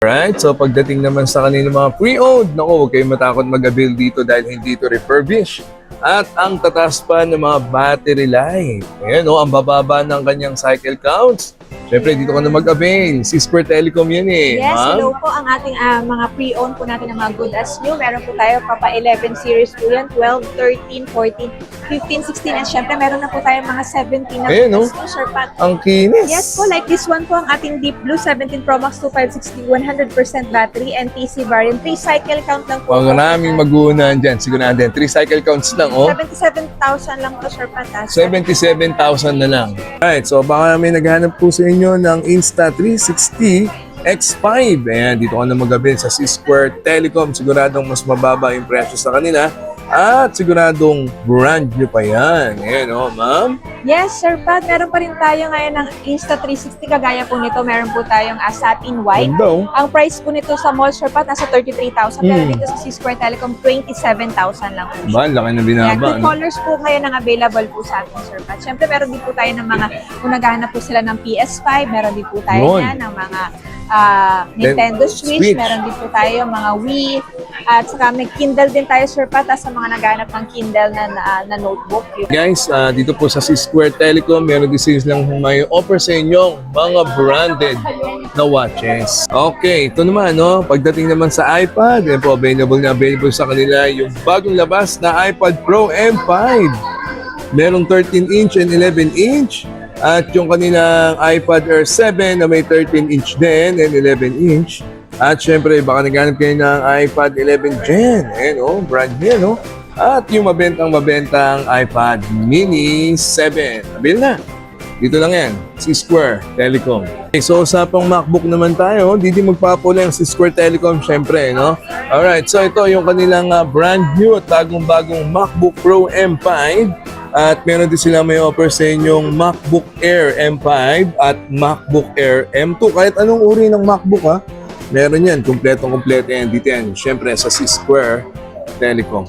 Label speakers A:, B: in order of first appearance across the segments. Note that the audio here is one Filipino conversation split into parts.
A: Alright, so pagdating naman sa kanilang mga pre-owned, naku, huwag kayong matakot mag-avail dito dahil hindi ito refurbish. At ang tatas pa ng mga battery life. Ayan, ang bababa ng kanyang cycle counts. Siyempre, dito ka na mag-avail. Si Square Telecom yan eh.
B: Yes,
A: ma'am.
B: hello po ang ating mga pre-owned po natin ng mga good as new. Meron po tayo Papa 11 series po yan, 12, 13, 14, 15, 16, and syempre meron na po tayo mga 17 na
A: Ayan,
B: good as new, Sir Pat.
A: Ang kinis.
B: Yes po, like this one po ang ating Deep Blue 17 Pro Max 2560, 100% battery and PC variant. 3 cycle count lang po.
A: Ang maraming magunan dyan. Siguro natin. 3 cycle counts lang, oh.
B: 77,000 lang po, Sir Pat.
A: 77,000 na lang. Alright, so baka may naghanap po sa inyo ng Insta360 X5. Ayan, dito ka na mag-avail sa C-Square Telecom. Siguradong mas mababa yung presyo sa kanila. At siguradong brand new pa yan. Ayan, oh, ma'am.
B: Yes, Sir Pat. Meron pa rin tayo ngayon ng Insta360. Kagaya po nito, meron po tayong satin white.
A: Ganda, oh.
B: Ang price po nito sa mall, Sir Pat, nasa 33,000. Pero dito sa C-Square Telecom, 27,000 lang po.
A: Ba, laki na
B: Yeah,
A: binaba.
B: two colors po ngayon ang available po sa atin, Sir Pat. Siyempre, meron din po tayo ng mga, kung naghahanap po sila ng PS5, meron din po tayo
A: Yun.
B: yan, ng mga Nintendo Switch, meron din po tayo mga Wii, at saka may Kindle din tayo, Sir Pat, sa mga naghahanap ng Kindle na notebook.
A: Guys, dito po sa C-Square Telecom, meron din silang may offer sa inyong mga branded na watches. Okay, ito naman, no? Pagdating naman sa iPad, yan po, available sa kanila yung bagong labas na iPad Pro M5. Merong 13-inch and 11-inch. At yung kanilang iPad Air 7 na may 13-inch din and 11-inch. At syempre, baka naghanap kayo ng iPad 11 Gen. Ayan, oh, brand new, no? At yung mabentang iPad Mini 7. Nabil na. Dito lang yan, C-Square Telecom. Okay, so usapang MacBook naman tayo. Hindi magpapula yung C-Square Telecom, syempre, no? Alright, so ito yung kanilang brand new at bagong-bagong MacBook Pro M5. At meron din sila may offer sa inyong MacBook Air M5 at MacBook Air M2. Kahit anong uri ng MacBook, ha? Meron yan. Kompletong-kompleto yan. Dito yan. Siyempre, sa C-Square Telecom.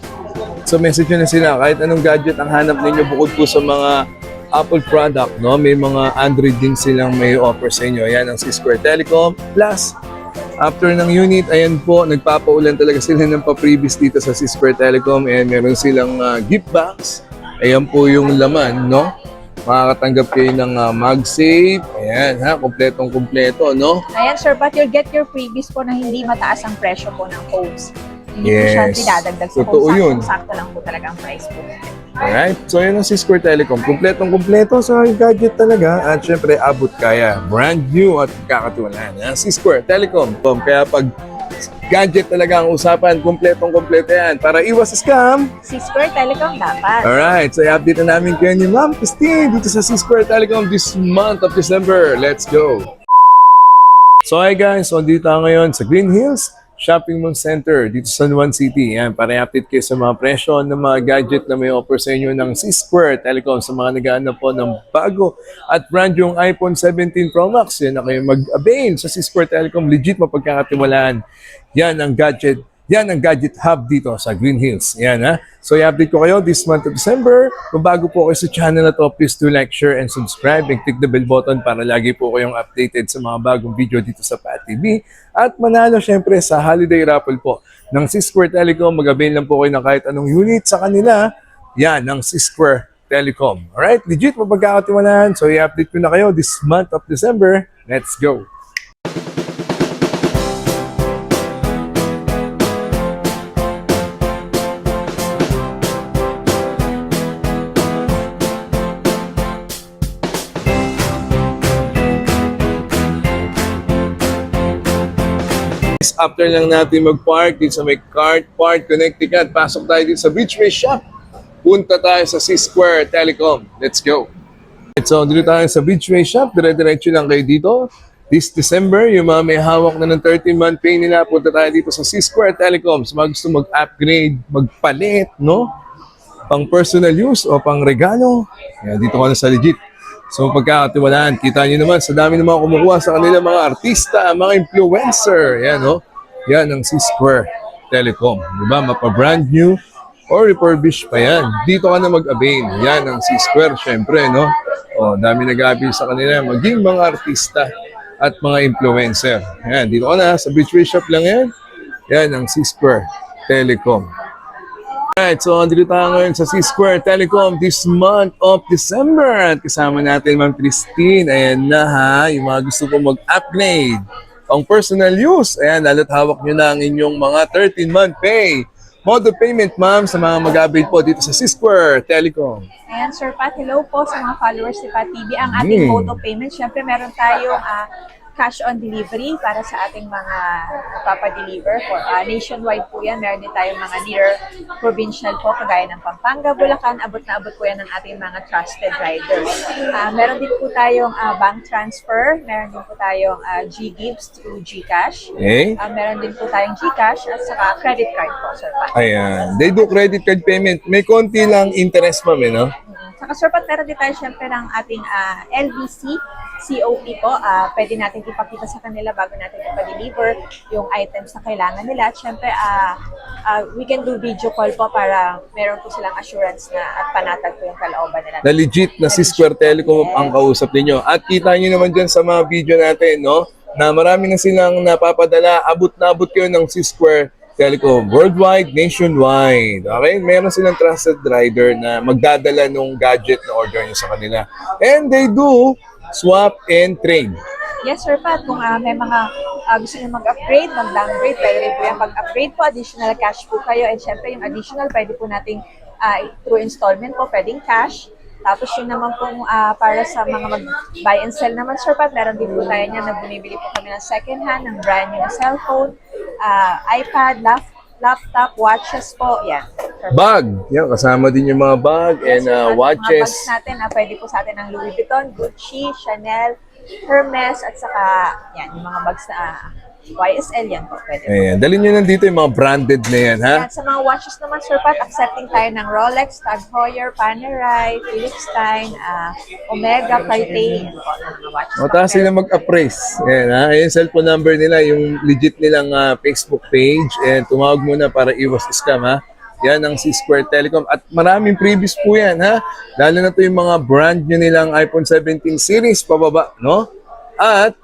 A: So, message nyo na sila. Kahit anong gadget ang hanap ninyo bukod po sa mga Apple product, no? May mga Android din silang may offer sa inyo. Yan ang C-Square Telecom. Plus, after ng unit, ayan po, nagpapaulan talaga sila ng pa-previous dito sa C-Square Telecom. And meron silang gift box. Ayan po yung laman, no? Makakatanggap kayo ng MagSafe. Ayan, ha? Kompletong-kompleto, no?
B: Ayan, Sir Pat, you'll get your freebies po na hindi mataas ang presyo po ng phones. Hindi po siya
A: Yes.
B: dinadagdag sa
A: Totoo
B: phone.
A: yun.
B: Sakto lang po talaga ang price po.
A: Alright, so yun ang C-Square Telecom. Kompletong-kompleto sa gadget talaga. At syempre, abot kaya. Brand new at kakatuwanan. C-Square Telecom. Kaya pag gadget talaga ang usapan, kompletong-kompleto yan. Para iwas sa scam.
B: C-Square Telecom dapat.
A: Alright, so i-update na namin kayo ni Ma'am Christine dito sa C-Square Telecom this month of December. Let's go! So hi guys, so dito tayo ngayon sa Green Hills Shopping Mall Center dito sa San Juan City. Yan, para i-update kayo sa mga presyo ng mga gadget na may offer sa inyo ng C-Square Telecom sa mga naghahanap po ng bago at brand yung iPhone 17 Pro Max. Yan na kayo mag-avail sa C-Square Telecom. Legit mapagkakatiwalaan. Yan ang gadget. Yan ang gadget hub dito sa Green Hills. Yan, ha. So i-update ko kayo this month of December. Kung bago po kayo sa channel na to, please do like, share, and subscribe and click the bell button para lagi po kayong updated sa mga bagong video dito sa Pat TV. At manalo syempre sa holiday raffle po ng C-Square Telecom. Mag-avail lang po kayo ng kahit anong unit sa kanila. Yan, ng C-Square Telecom. Alright, legit mapagkakatiwalaan. So i-update ko na kayo this month of December. Let's go! After lang natin mag-park dito sa may Cart Park, Connecticut, pasok tayo dito sa Beachway Shop. Punta tayo sa C-Square Telecom. Let's go! So, dito tayo sa Beachway Shop. Dire-diretso lang kayo dito. This December, yung mga may hawak na ng 13-month pay nila, punta tayo dito sa C-Square Telecom. So, mga gusto mag-upgrade, magpalit, no? Pang personal use o pang regalo. Yan, dito ka na sa legit. So pagkakatiwalaan, kita nyo naman sa dami ng mga kumukuha sa kanila mga artista, mga influencer. Yan, no? Yan ang C-Square Telecom. Diba? Mapa-brand new or refurbished pa yan. Dito ka na mag-avail. Yan ang C-Square, syempre, no? O, dami nag-avail sa kanila. Maging mga artista. at mga influencer. Yan, dito ka na, sa Beachway Shop lang yan. Yan, ang C-Square Telecom. Alright, so andito tayo ngayon sa C-Square Telecom this month of December. At kasama natin Ma'am Christine. Ayan na ha, yung mga gusto ko mag-upgrade ang personal use. Ayan, lalo't hawak nyo na ang inyong mga 13-month pay. Mode of payment, ma'am, sa mga mag-upgrade po dito sa C-Square Telecom.
B: Ayan, Sir Pat, hello po sa mga followers ni Pat TV. Ang ating mode of payment, syempre meron tayong cash on delivery para sa ating mga papadeliver. For, nationwide po yan. Meron din tayong mga near provincial po, kagaya ng Pampanga, Bulacan. Abot na abot po yan ng ating mga trusted riders. Meron din po tayong bank transfer. Meron din po tayong G-Gives through GCash.
A: Okay.
B: Meron din po tayong GCash at saka credit card po, Sir Pat.
A: Ayan, they do credit card payment. May konti lang interest, ma'am, no?
B: Saka Sir Pat, meron din tayo syempre ng ating LBC, COP po. Pwede natin ipakita sa kanila bago natin ipa-deliver yung items na kailangan nila. At syempre, we can do video call po para meron po silang assurance na at panatag po yung kalooban nila.
A: Na legit na C-Square Telecom ang kausap ninyo. At kita nyo naman dyan sa mga video natin, no? Na marami na silang napapadala. Abot na abot kayo ng C-Square Telecom. Worldwide, nationwide. Okay? Meron silang trusted rider na magdadala ng gadget na order nyo sa kanila. And they do swap and trade.
B: Yes, Sir Pat. Kung may mga gusto nyo mag-upgrade, mag-downgrade, pwede rin po yung mag-upgrade po. Additional cash po kayo. And syempre, yung additional, pwede po nating through installment po, pwedeng cash. Tapos yun naman pong para sa mga mag-buy and sell naman, Sir Pat, meron din po tayo niyan na bumibili po kami ng second hand, ng brand new cellphone, iPad, laptop, watches po, yan.
A: Bag. Yan, kasama din yung mga bag and watches.
B: Mga bags natin, pwede po sa atin ng Louis Vuitton, Gucci, Chanel, Hermes, at saka yan, yung mga bags na YSL yan po. Pwede po.
A: Ayan, dalhin nyo nandito yung mga branded na yan, ha?
B: Yan, sa mga watches naman, Sir Pat, accepting tayo ng Rolex, Tag Heuer, Panerai, Philips Stein, Omega, Cartier, yan po, mga watches.
A: O, taas sila mag-appraise. Ayan, ha? Ayan, cellphone number nila, yung legit nilang Facebook page. And tumawag muna para iwas scam, ha? Yan ang C-Square Telecom. At maraming previous po yan, ha? Lalo na to yung mga brand nyo nilang iPhone 17 series pababa, no? At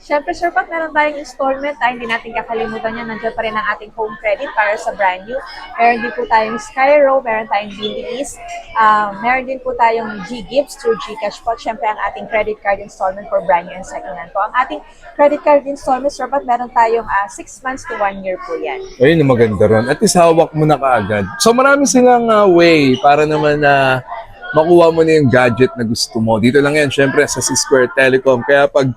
B: Siyempre, Sir Pat, meron tayong installment. Hindi natin kakalimutan yan. Nandiyan pa rin ang ating home credit para sa brand new. Meron din po tayong Skyro, meron tayong BDEs, meron din po tayong G-Gives through GCash po. Siyempre, ang ating credit card installment for brand new and second hand po. Ang ating credit card installment, Sir Pat, meron tayong 6 months to 1 year po yan.
A: ayun, maganda ron. At least hawak mo na kaagad. So marami silang way para naman na makuha mo na yung gadget na gusto mo. Dito lang yan, syempre, sa C-Square Telecom. Kaya pag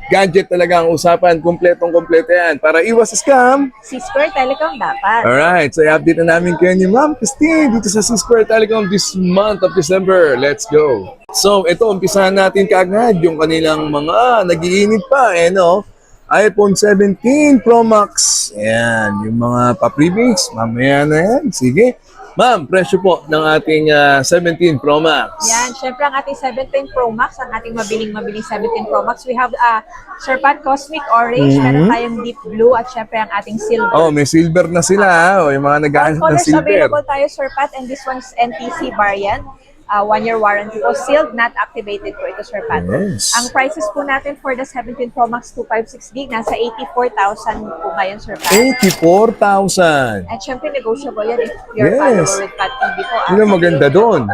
A: gadget talaga ang usapan, kompletong-kompleto yan. Para iwas sa scam.
B: C-Square Telecom dapat.
A: Alright, so i-update na namin kayo ni Ma'am Christine dito sa C-Square Telecom this month of December. Let's go! So, ito, umpisahan natin kaagad yung kanilang mga nag-iinit pa, no? iPhone 17 Pro Max. Ayan, yung mga pa-prebigs, mamaya na yan. Sige. Ma'am, presyo po ng ating 17 Pro Max.
B: Yan, syempre ang ating 17 Pro Max, ang ating mabiling 17 Pro Max. We have Sir Pat Cosmic Orange, meron tayong Deep Blue, at syempre ang ating Silver.
A: Oh, may silver na sila, ha? O, yung mga nag-aanap ng
B: Colors
A: silver.
B: available tayo, Sir Pat, and this one's NTC variant. 1-year warranty po. Sealed, not activated po ito, Sir Pat.
A: Yes.
B: Ang prices po natin for the 17 Pro Max 256 gig, nasa 84,000 po ngayon, Sir Pat.
A: 84,000.
B: And syempre, negotiable yan if you're
A: Yes.
B: follower with Pat TV po.
A: Yun ang maganda doon.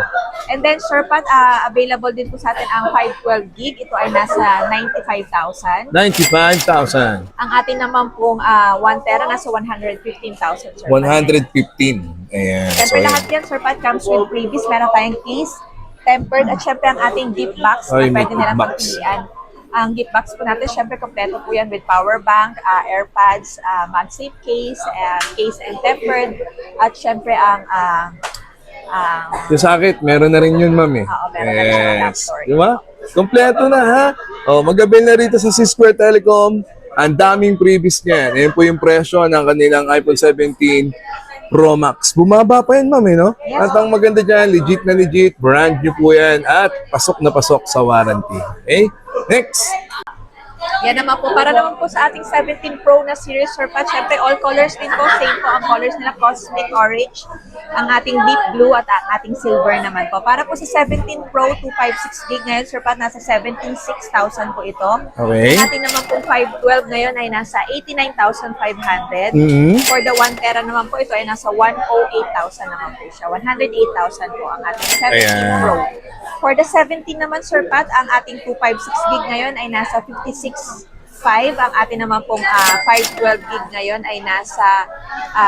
B: And then, Sir Pat, available din po sa atin ang 512 gig. Ito ay nasa 95,000.
A: 95,000.
B: Ang atin naman pong 1 tera nasa 115,000, Sir Pat.
A: 115. Ayan. So,
B: Siyempre lahat yan, Sir Pat, comes with freebies. Meron tayong case, tempered, at syempre ang ating gift box
A: Ay,
B: na
A: may
B: pwede nilang
A: gift box.
B: pagpilian. Ang gift box po natin, syempre kompleto po yan with power bank, AirPods, MagSafe case, case and tempered, at syempre ang
A: yung sakit, meron na rin yun, ma'am, eh.
B: Oo, meron na rin ang
A: Yes.
B: adapter.
A: Di ba? Kompleto na, ha? O, mag-avail na rito sa C-Square Telecom. Ang daming previous niyan. Ayan po yung presyo ng kanilang iPhone 17 Pro Max. Bumaba pa yan, ma'am, eh, no?
B: Yes.
A: At ang maganda dyan, legit na legit, brand new po yan, at pasok na pasok sa warranty. Okay? Next!
B: Yan naman po, para naman po sa ating 17 Pro na series, Sir Pat, syempre all colors din po, same po ang colors nila, cosmic orange, ang ating deep blue at ang ating silver naman po. Para po sa 17 Pro 256 gig ngayon, Sir Pat, nasa 76,000 po ito.
A: Okay.
B: Ang ating naman po 512 ngayon ay nasa 89,500. For the 1 tera naman po, ito ay nasa 108,000 naman po siya. 108,000 po ang ating 17
A: Ayan.
B: Pro. For the 17 naman, Sir Pat, ang ating 256 gig ngayon ay nasa 56,500. Ang ating naman pong 512 gig ngayon ay nasa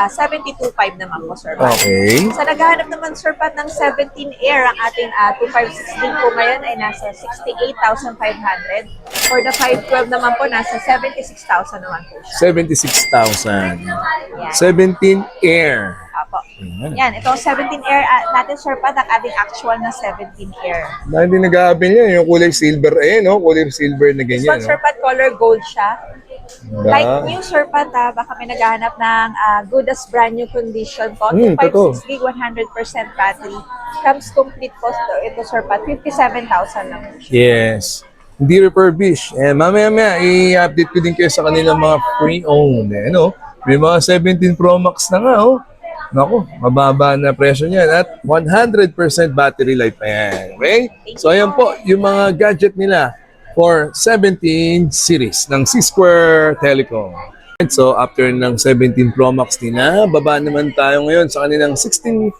B: 72,500 naman po, Sir Pat.
A: Okay.
B: Sa naghahanap naman, Sir Pat, ng 17 Air, ang ating 256 gig po ngayon ay nasa 68,500. For the 512 naman po, nasa 76,000 naman po siya.
A: 76,000.
B: Yan.
A: 17 Air.
B: Apo. Yan, ito 17 Air natin, Sir Pat, ang ating actual na 17 Air.
A: Dahil hindi nag-aabil yan, yung kulay silver no? Kulay silver na
B: This
A: ganyan,
B: one, Sir Pat, color gold siya.
A: Diba?
B: Like new, Sir Pat, baka may naghahanap ng good as brand new condition po.
A: Totoo.
B: 256 gig, 100% battery. Comes complete po ito, Sir Pat, 57,000 lang po siya.
A: Yes. Hindi refurbished. Mamaya i-update ko din kayo sa kanilang mga pre-owned. May mga 17 Pro Max na nga, Naku, mababa na presyo niyan at 100% battery life pa yan. Okay? So ayan po, yung mga gadget nila for 17 series ng C-Square Telecom. So after ng 17 Pro Max nila, baba naman tayo ngayon sa kanilang 16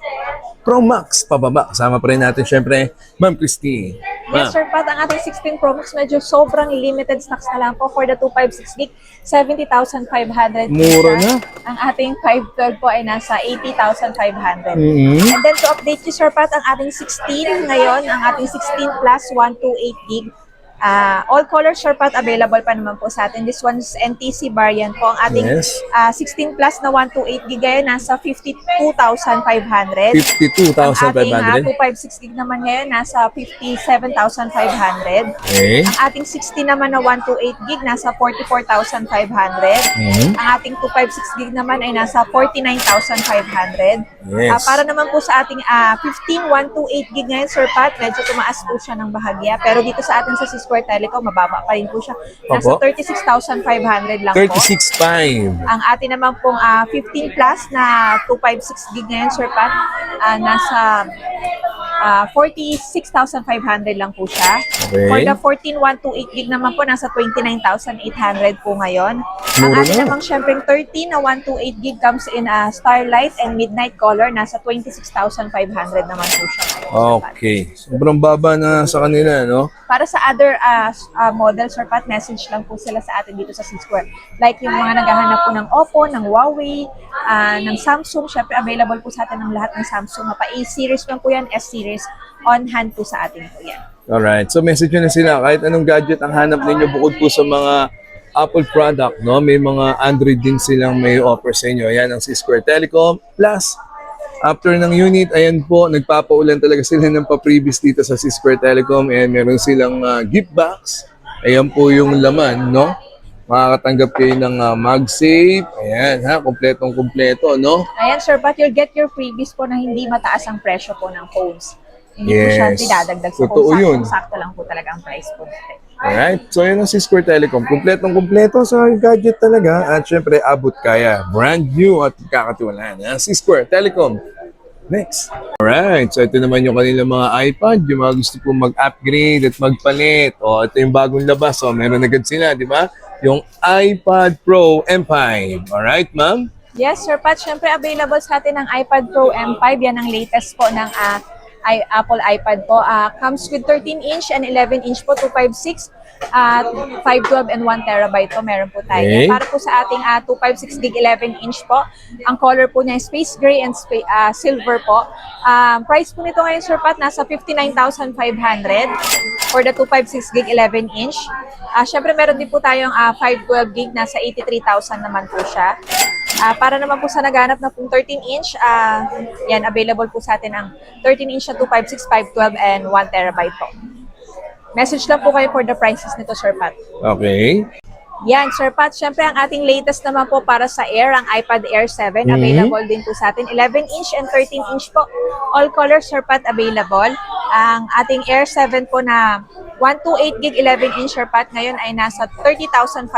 A: Pro Max pababa. Kasama pa rin natin syempre, Ma'am Christine.
B: Yes, Sir Pat, ang ating 16 Pro Max medyo sobrang limited stocks na lang po for the 256 gig, 70,500.
A: Mura na.
B: Ang ating 512 po ay nasa 80,500.
A: Mm-hmm.
B: And then to update you, Sir Pat, ang ating 16 ngayon, ang ating 16 plus 128 gig, all colors, Sir Pat, available pa naman po sa atin. This one's NTC variant po. Ang ating
A: Yes.
B: 16 plus na 128 gig ngayon, nasa 52,500.
A: 52,500.
B: Ang ating 256 gig naman ngayon, nasa 57,500.
A: Okay.
B: Ang ating 60 naman na 128 gig, nasa 44,500. Ang ating 256 gig naman ay nasa 49,500.
A: Yes.
B: Para naman po sa ating 15 128 gig ngayon, Sir Pat, medyo tumaas po siya ng bahagya. Pero dito sa atin sa C-Square Telecom, mababa pa rin po siya. Nasa
A: Opo.
B: 36,500 lang po.
A: 36.5.
B: Ang atin naman pong 15 plus na 256 gig ngayon, Sir Pat, nasa 46,500 lang po siya.
A: Okay.
B: For the 14 128 gig naman po, nasa 29,800 po ngayon. Ang
A: Mura
B: atin
A: na.
B: namang syempre 13 na 128 gig comes in Starlight and Midnight Color, nasa 26,500 naman po siya. Sir Pat.
A: Okay. Sobrang baba na sa kanila, no?
B: Para sa other models, Sir Pat, message lang po sila sa atin dito sa C-Square. Like yung mga naghahanap po ng Oppo, ng Huawei, ng Samsung, syempre available po sa atin ng lahat ng Samsung. Mapa A-series lang po yan, S-series, on hand po sa atin po yan.
A: Alright. So message nyo na sila. Kahit anong gadget ang hanap ninyo bukod po sa mga Apple product, no? May mga Android din silang may offer sa inyo. Ayan ang C-Square Telecom. Plus, after ng unit, ayan po, nagpapaulan talaga sila ng pa-previous dito sa C-Square Telecom. And meron silang gift box. Ayan po yung laman, no? Makakatanggap kayo ng MagSafe. Ayan, kompletong-kompleto, no?
B: Ayan, Sir Pat, you'll get your freebies po na hindi mataas ang presyo po ng phones. Hindi po siya
A: Yes.
B: dinadagdag sa
A: Totoo
B: phone.
A: yun.
B: Sakto lang po talaga ang price po natin.
A: Alright, so yun ang C-Square Telecom. Kompletong-kompleto sa gadget talaga. At syempre, abot kaya. Brand new at kakatiwalaan. C-Square Telecom. Next. Alright, so ito naman yung kanilang mga iPad. Yung mga gusto po mag-upgrade at magpalit. O, ito yung bagong labas. O, meron agad sila, di ba? Yung iPad Pro M5. Alright, ma'am?
B: Yes, Sir Pat, syempre available sa atin ng iPad Pro M5. Yan ang latest po ng Apple iPad po. Comes with 13-inch and 11-inch po, 256, 512 and 1 terabyte po. Meron po tayo.
A: Okay.
B: Para po sa ating 256 gig 11-inch po. Ang color po niya is space gray and silver po. Price po nito ngayon, Sir Pat, nasa 59,500 for the 256 gig 11-inch. Syempre meron din po tayong 512 gig, nasa 83,000 naman po siya. Para naman po sa naghanap na pong 13-inch, yan, available po sa atin ang 13-inch na 256, 512, and 1 terabyte po. Message lang po kayo for the prices nito, Sir Pat.
A: Okay.
B: Yan, Sir Pat, syempre ang ating latest naman po para sa Air, ang iPad Air 7, available din po sa atin. 11-inch and 13-inch po. All colors, Sir Pat, available. Ang ating Air 7 po na 128 gig 11-inch, Sir Pat, ngayon ay nasa 30,500.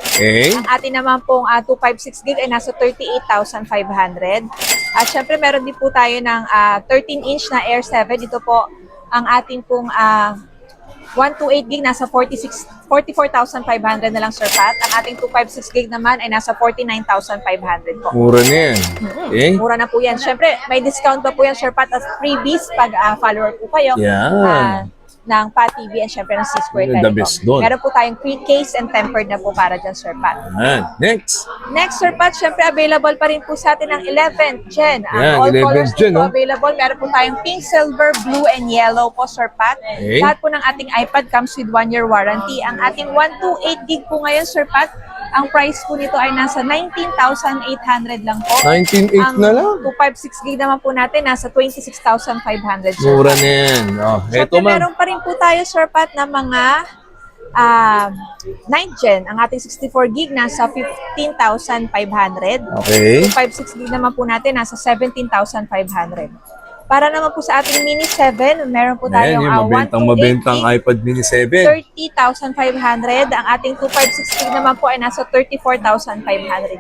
A: Okay.
B: Ang ating naman pong 256 gig ay nasa 38,500. At syempre meron din po tayo ng 13-inch na Air 7. Ito po ang ating pong 128 gig nasa 44,500 na lang, Sir Pat. Ang ating 256 gig naman ay nasa 49,500 po.
A: Mura na yan. Okay.
B: Mura na po yan. Syempre, may discount pa po yan, Sir Pat, at freebies pag follower po kayo.
A: Yan.
B: Ng Pat TV and syempre ng C-Square
A: The
B: Telecom.
A: best doon.
B: Meron po tayong pre-case and tempered na po para dyan, Sir Pat.
A: Yan. Next.
B: Next, Sir Pat, syempre available pa rin po sa atin ang 11th Gen. Ang
A: Yan,
B: all
A: 11th
B: colors
A: Gen,
B: po
A: oh.
B: available. Meron po tayong pink, silver, blue, and yellow po, Sir Pat.
A: Okay.
B: Lahat po ng ating iPad comes with 1-year warranty. Ang ating 128 gig po ngayon, Sir Pat, ang price po nito ay nasa 19,800 lang po.
A: 19.8
B: Ang
A: na lang.
B: 256 gig naman po natin, nasa 26,500, Sir
A: Mura
B: Pat.
A: na yan. Oh,
B: Siyempre,
A: eto ma'am.
B: meron pa rin po tayo, Sir Pat, na mga 9th Gen. Ang ating 64 gig nasa 15,500.
A: Okay.
B: 56 gig naman po natin nasa 17,500. Para naman po sa ating Mini 7, meron po
A: Ayan,
B: tayong
A: yung mabentang
B: 128 gig,
A: iPad mini 7.
B: 30,500. Ang ating 256 gig naman po ay nasa 34,500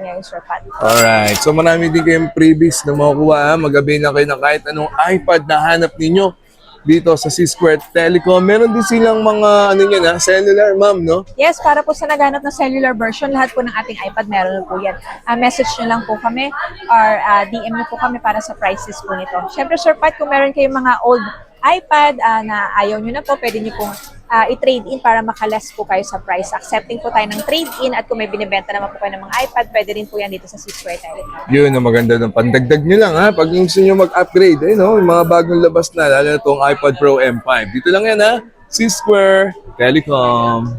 B: ngayon, Sir Pat.
A: Alright. So marami din kayong freebies na makukuha. Mag-avail na kayo ng kahit anong iPad na hanap ninyo dito sa C-Square Telecom. Meron din silang mga cellular, ma'am, no?
B: Yes, para po sa naghanap ng cellular version, lahat po ng ating iPad meron po yan. Message nyo lang po kami or DM nyo po kami para sa prices po nito. Siyempre, Sir Pat, kung meron kayong mga old iPad na ayaw nyo na po, pwede nyo pong i-trade in para makaless po kayo sa price. Accepting po tayo ng trade-in at kung may binibenta naman po kayo ng mga iPad, pwede rin po yan dito sa C-Square Telecom.
A: Yun ang maganda ng pandagdag nyo lang, ha? Pag gusto nyo mag-upgrade, yung mga bagong labas na, lalo na itong iPad Pro M5. Dito lang yan, ha? C-Square Telecom.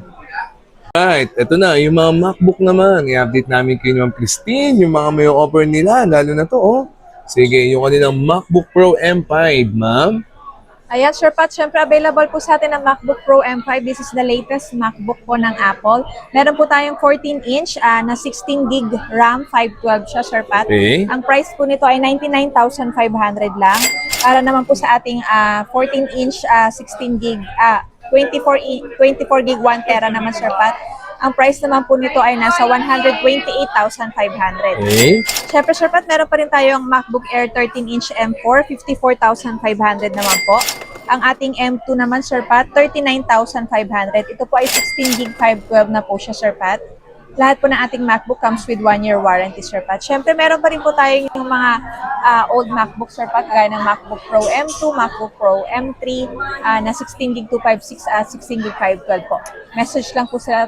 A: Right, eto na, yung mga MacBook naman. I-update namin kayo ng Christine, yung mga may offer nila, lalo na to, oh. Sige, yung kanilang MacBook Pro M5, ma'am.
B: Ayan, Sir Pat, syempre available po sa atin ang MacBook Pro M5. This is the latest MacBook po ng Apple. Meron po tayong 14-inch na 16 gig RAM, 512 siya, Sir Pat.
A: Okay.
B: Ang price po nito ay 99,500 lang. Para naman po sa ating 14-inch 16 gig, 24 gig 1 tera naman, Sir Pat. Ang price naman po nito ay nasa 128,500.
A: Okay.
B: Siyempre, Sir Pat, meron pa rin tayong MacBook Air 13-inch M4, 54,500 naman po. Ang ating M2 naman, Sir Pat, 39,500. Ito po ay 16 gig 512 na po siya, Sir Pat. Lahat po ng ating MacBook comes with 1-year warranty, Sir Pat. Siyempre, meron pa rin po tayo yung mga old MacBook, Sir Pat, gaya ng MacBook Pro M2, MacBook Pro M3, na 16 gig 256, 16 gig 512 po. Message lang po sa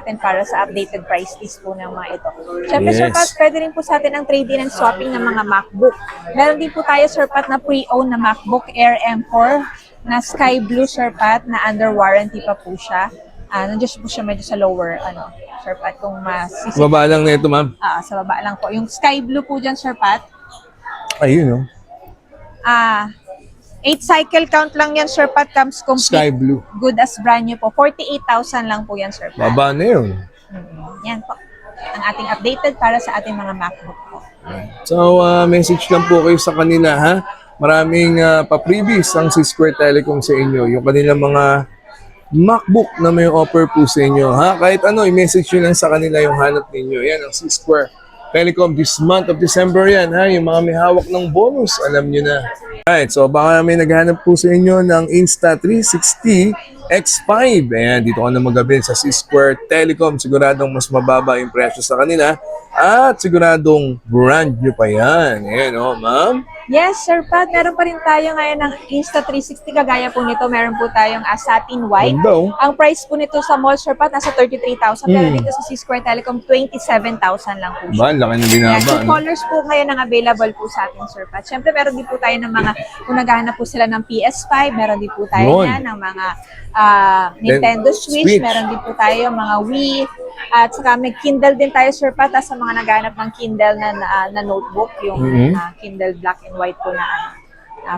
B: atin para sa updated price list po ng mga ito. Siyempre, Sir
A: Yes.
B: Pat, pwede rin po sa atin ang trade-in and swapping ng mga MacBook. Meron din po tayo, Sir Pat, na pre-owned na MacBook Air M4 na sky blue, Sir Pat, na under warranty pa po siya. Nandiyan po siya medyo sa lower, Sir Pat, kung masisip.
A: Baba lang na ito, ma'am.
B: Sa baba lang po. Yung sky blue po dyan, Sir Pat,
A: Ayun,
B: 8 cycle count lang yan, Sir Pat, comes complete.
A: Sky blue.
B: Good as brand new po. 48,000 lang po yan, Sir Pat.
A: Baba na yun.
B: Yan po. Ang ating updated para sa ating mga MacBook po.
A: So, message lang po kayo sa kanila, ha? Maraming pa-freebies ang C-Square Telecom sa inyo. Yung kanilang mga MacBook na may offer po sa inyo, ha? Kahit ano, i-message nyo lang sa kanila yung hanap ninyo. Yan ang C-Square Telecom this month of December yan, ha? Yung mga may hawak ng bonus, alam nyo na. Alright, so baka may naghanap po sa inyo ng Insta360 X5. Ayan, dito ka na mag-avail sa C-Square Telecom. Siguradong mas mababa yung presyo sa kanila. At siguradong brand nyo pa yan. Ayan, ma'am.
B: Yes, Sir Pat, meron pa rin tayo ngayon ng Insta360. Kagaya po nito, meron po tayong satin white.
A: Ganda, oh.
B: Ang price po nito sa mall, Sir Pat, nasa 33,000. Pero dito sa C-Square Telecom, 27,000 lang po siya.
A: Ba, laki na
B: Yeah,
A: binaba.
B: two
A: ano?
B: colors po ngayon ang available po sa atin, Sir Pat. Siyempre, meron din po tayo ng mga, kung naghahanap po sila ng PS5, meron din po tayo
A: Yun.
B: yan, ng mga Nintendo Switch, meron din po tayo mga Wii, at saka may Kindle din tayo, Sir Pat, sa mga naghahanap ng Kindle na notebook, yung Kindle black and white po na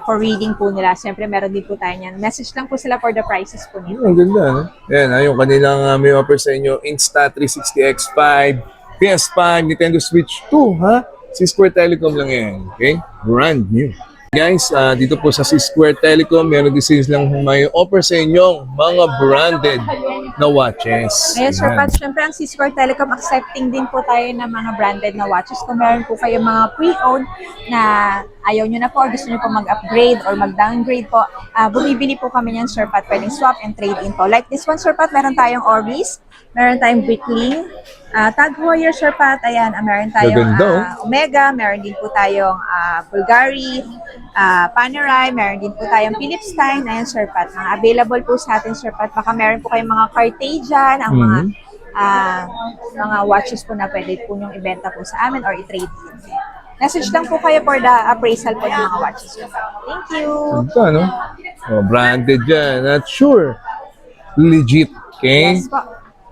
B: for reading po nila. Siyempre, meron din po tayo niyan. Message lang po sila for the prices po nito.
A: Ang ganda, no? Yan, yung kanilang may offer sa inyo, Insta360 X5, PS5, Nintendo Switch 2, ha? C-Square Telecom lang yan, okay? Brand new. Guys, dito po sa C-Square Telecom, meron din silang may offer sa inyong mga branded na watches.
B: Yes, Sir
A: Yan.
B: Pat, syempre ang C-Square Telecom, accepting din po tayo ng mga branded na watches. Kung meron po kayo mga pre-owned na ayaw nyo na po or gusto nyo po mag-upgrade or mag-downgrade po, bumibili po kami niyan, Sir Pat. Pwedeng swap and trade in po. Like this one, Sir Pat, meron tayong Oris, meron tayong Breitling, Tag Heuer, Sir Pat, ayan, meron tayong
A: Gaganda,
B: Omega, meron din po tayong Bulgari, Panerai, meron din po tayong Philips Stein, ayan, Sir Pat. Mga available po sa atin, Sir Pat. Baka meron po kayong mga Cartier dyan, ang mga watches po na pwede po nyong ibenta po sa amin or i-trade in. Message lang po kayo for the appraisal po ng mga watches. Sir Pat. Thank you!
A: Ganda, no? Oh, branded yan. At sure, legit, okay?
B: Yes po.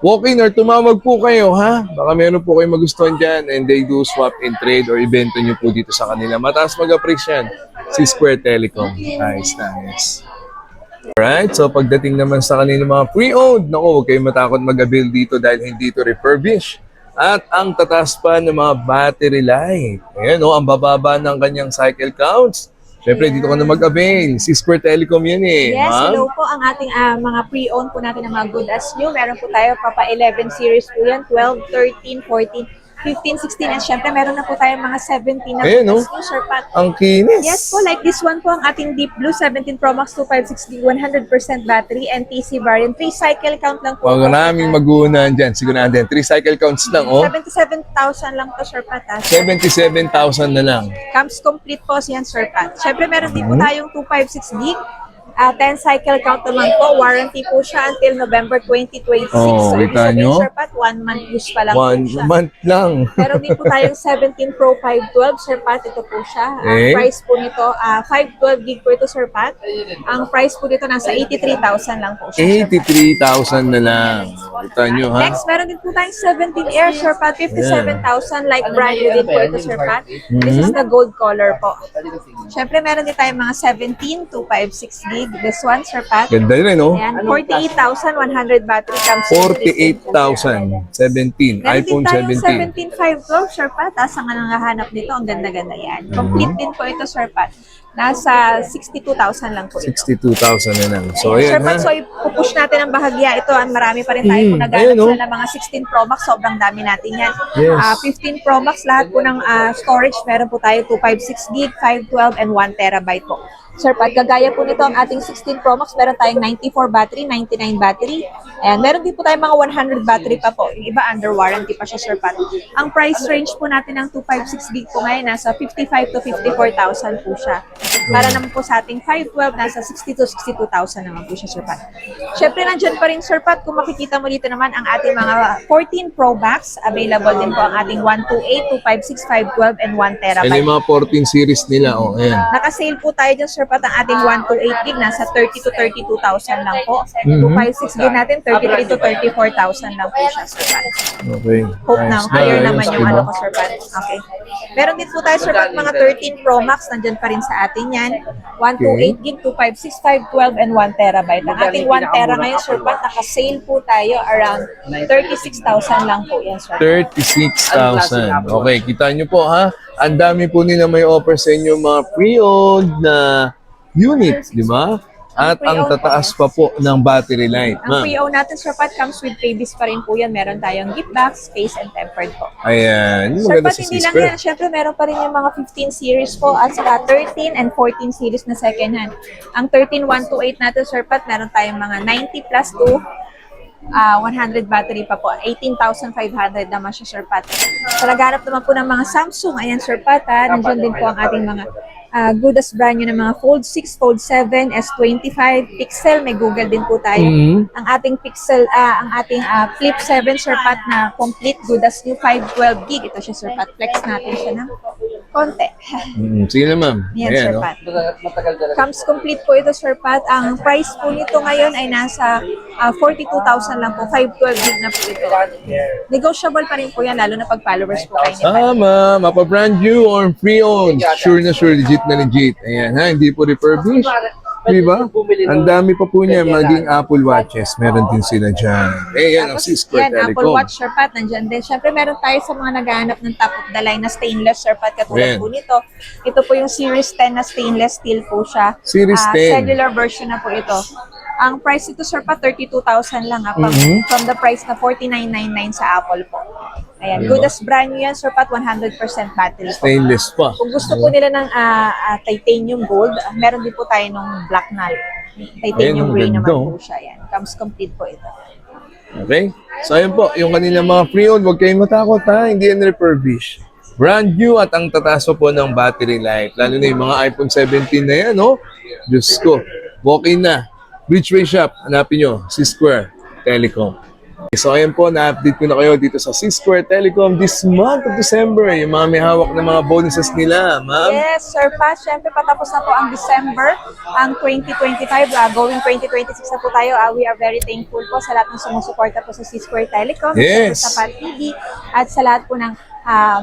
A: Walk-in or tumawag po kayo, ha? Baka meron po kayong magustuhan dyan and they do swap and trade or ibenta nyo po dito sa kanila. Mataas mag-appraise yan. C-Square Telecom. Nice, nice. Alright, so pagdating naman sa kanila mga pre-owned, naku, huwag kayong matakot mag-avail dito dahil hindi ito refurbish. At ang tataas pa ng mga battery life. Ayan, ang bababa ng kanyang cycle counts. Siyempre, dito ka na mag-avail. C-Square Telecom yan eh.
B: Yes,
A: ma'am.
B: hello po ang ating mga pre-owned po natin ng mga good as new. Meron po tayo Papa 11 series po yan, 12, 13, 14, 15, 16, and syempre meron na po tayong mga 17 na
A: Ayan,
B: good
A: no?
B: as new, Sir Pat.
A: Ang kinis.
B: Yes po, like this one po ang ating Deep Blue 17 Pro Max 256GB, 100% battery, NTC variant, 3 cycle count lang po.
A: Huwag naming mag-uunahan dyan. Siguro natin. 3 cycle counts lang, oh.
B: 77,000 lang to, Sir Pat.
A: 77,000 na lang.
B: Comes complete po siyan, Sir Pat. Syempre meron din po tayong 256GB. 10 cycle count naman po. Warranty po siya until November 2026.
A: Oh,
B: so, ibig
A: kita
B: sabihin,
A: nyo?
B: Sir Pat, 1 month use pa lang po
A: 1
B: siya.
A: month lang.
B: Meron din po tayong 17 Pro 512, Sir Pat. Ito po siya. Ang
A: Eh?
B: price po nito, 512 gig po ito, Sir Pat. Ang price po dito nasa 83,000 lang po siya, Sir Pat.
A: 83,000 na lang. Kita nyo, ha?
B: Next, meron din po tayong 17 Air, Sir Pat. 57,000, like brand new din po ito, Sir Pat. This is the gold color po. Syempre, meron din tayong mga 17 256 gig. This one, Sir Pat.
A: Ganda rin, no?
B: Ayan, 48,100 battery comes with this.
A: 48,000. 17.
B: Meron
A: iPhone
B: din
A: 17.
B: tayong 17.512, Sir Pat. Ang nangahanap nito, ang ganda-ganda yan. Complete din po ito, Sir Pat. Nasa 62,000 lang po ito.
A: 62,000 na lang. So,
B: Sir
A: ayan, ha?
B: Pat, so ipupush natin ang bahagya. Ito, ang marami pa rin tayo kung
A: ayan,
B: naghanap
A: no?
B: sila ng mga 16 Pro Max. Sobrang dami natin yan.
A: Yes.
B: 15 Pro Max, lahat po ng storage. Meron po tayo 256 gig, 512, and 1 terabyte po. Sir Pat, kagaya po nito ang ating 16 Pro Max, meron tayong 94 battery, 99 battery. And meron din po tayong mga 100 battery pa po. Yung iba under warranty pa siya, Sir Pat. Ang price range po natin ng 256 gig po ngayon, nasa 55 to 54,000 po siya. Para naman po sa ating 512, nasa 60 to 62,000 naman po siya, Sir Pat. Siyempre, nandyan pa rin, Sir Pat, kung makikita mo dito naman ang ating mga 14 Pro Max. Available din po ang ating 128, 256, 512, and 1
A: Ayan
B: terabyte.
A: yung mga 14 series nila, oh. Ayan.
B: Naka-sale po tayo dyan, Sir Pat, ang ating 128 gig, nasa 30 to 32,000 lang po. 256 gig natin, 33 to 34,000 lang po siya, Sir Pat.
A: Okay.
B: Hope na, higher
A: Nice,
B: naman yung
A: diba?
B: ano ko, Sir Pat. Okay. Meron din po tayo, Sir Pat, mga 13 Pro Max, nandyan pa rin sa atin yan. 128 gig, 256, 512, and 1 terabyte. Ang ating 1 tera ngayon, Sir Pat, naka-sale po tayo around 36,000 lang po yan, Sir Pat.
A: 36,000. Okay, kita nyo po, ha? Ang dami po nila may offer sa inyo mga pre-owned na units, di ba? At ang tataas pa po ng battery life.
B: Ang
A: Ma'am.
B: pre-owned natin, Sir Pat, comes with freebies pa rin po yan. Meron tayong gift box, space, and tempered po.
A: Ayan. Yung
B: Sir
A: maganda
B: Pat,
A: sa
B: hindi lang
A: C-Square.
B: yan. Siyempre, meron pa rin yung mga 15 series po at saka 13 and 14 series na second hand. Ang 13 128 natin, Sir Pat, meron tayong mga 90 plus 100 battery pa po. 18,500 naman siya, Sir Pat. So, naghanap naman po ng mga Samsung. Ayan, Sir Pat, ha. Nandiyan din po ang ating mga good as brand new ng mga Fold 6, Fold 7, S25, Pixel. May Google din po tayo. Ang ating Pixel, ang ating Flip 7, Sir Pat, na complete good as new 512 gig. Ito siya, Sir Pat. Flex natin siya na. Konti.
A: Sige na, ma'am.
B: Yan,
A: Ayan,
B: Sir
A: no?
B: Pat. Comes complete po ito, Sir Pat. Ang price po nito ngayon ay nasa 42,000 lang po. 512 gig na po ito. Negotiable pa rin po yan, lalo na pag followers po kayo ni Pat.
A: Tama, mapa-brand new or pre-owned. Sure na sure, legit na legit. Ayan ha, hindi po refurbished. Diba? Ang dami pa po niya, maging Apple Watches. Meron din sila dyan. Yan, ang
B: Tapos,
A: Cisco
B: yan, Apple
A: Telecom.
B: Watch, Sir Pat, nandyan din. Siyempre, meron tayo sa mga naghahanap ng top of the line na stainless, Sir Pat,
A: Yan.
B: katulad po nito. Ito po yung Series 10 na stainless steel po siya.
A: Series 10.
B: Cellular version na po ito. Ang price ito, Sir Pat, 32,000 lang. From the price na 49,999 sa Apple po. Ayan,
A: Diba?
B: good as brand new yan, Sir Pat, 100% battery po.
A: Stainless pa.
B: Kung gusto po nila ng titanium gold, meron din po tayo ng black null.
A: Ayun,
B: Titanium gray
A: ang
B: naman
A: ganda,
B: po siya. Yan. Comes complete po ito.
A: Okay? So, ayun po, yung kanilang mga pre-owned, huwag kayong matakot ha, hindi yan refurbished. Brand new at ang tataas pa po ng battery life. Lalo na yung mga iPhone 17 na yan, no? Diyos ko. Walk-in na. Bridgeway Shop, hanapin nyo, C-Square Telecom. So ayun po, na-update ko na kayo dito sa C-Square Telecom this month of December. Yung mga may hawak ng mga bonuses nila, ma'am.
B: Yes, Sir Pat. Siyempre, patapos na po ang December, ang 2025, going 2026 na po tayo. We are very thankful po sa lahat ng sumusuporta po sa C-Square Telecom,
A: Yes.
B: sa Pat TV, at sa lahat po ng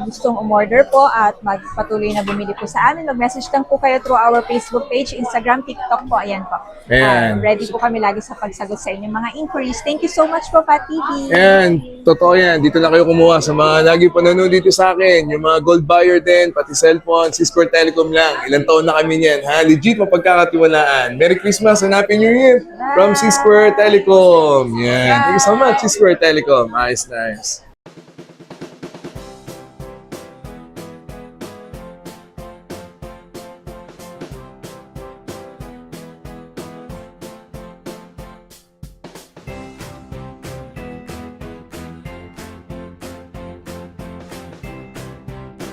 B: gustong umorder po at magpatuloy na bumili po sa amin. Mag-message lang po kayo through our Facebook page, Instagram, TikTok po. Ayan po.
A: Ayan.
B: Ready po kami lagi sa pagsagot sa inyong mga inquiries. Thank you so much po, Pat TV.
A: Ayan, totoo yan. Dito na kayo kumuha sa mga lagi panonood dito sa akin. Yung mga gold buyer din, pati cellphone, C-Square Telecom lang. Ilang taon na kami niyan. Ha? Legit, mapagkakatiwalaan. Merry Christmas and Happy New Year from C-Square Telecom. Yan. Thank you so much, C-Square Telecom. Nice.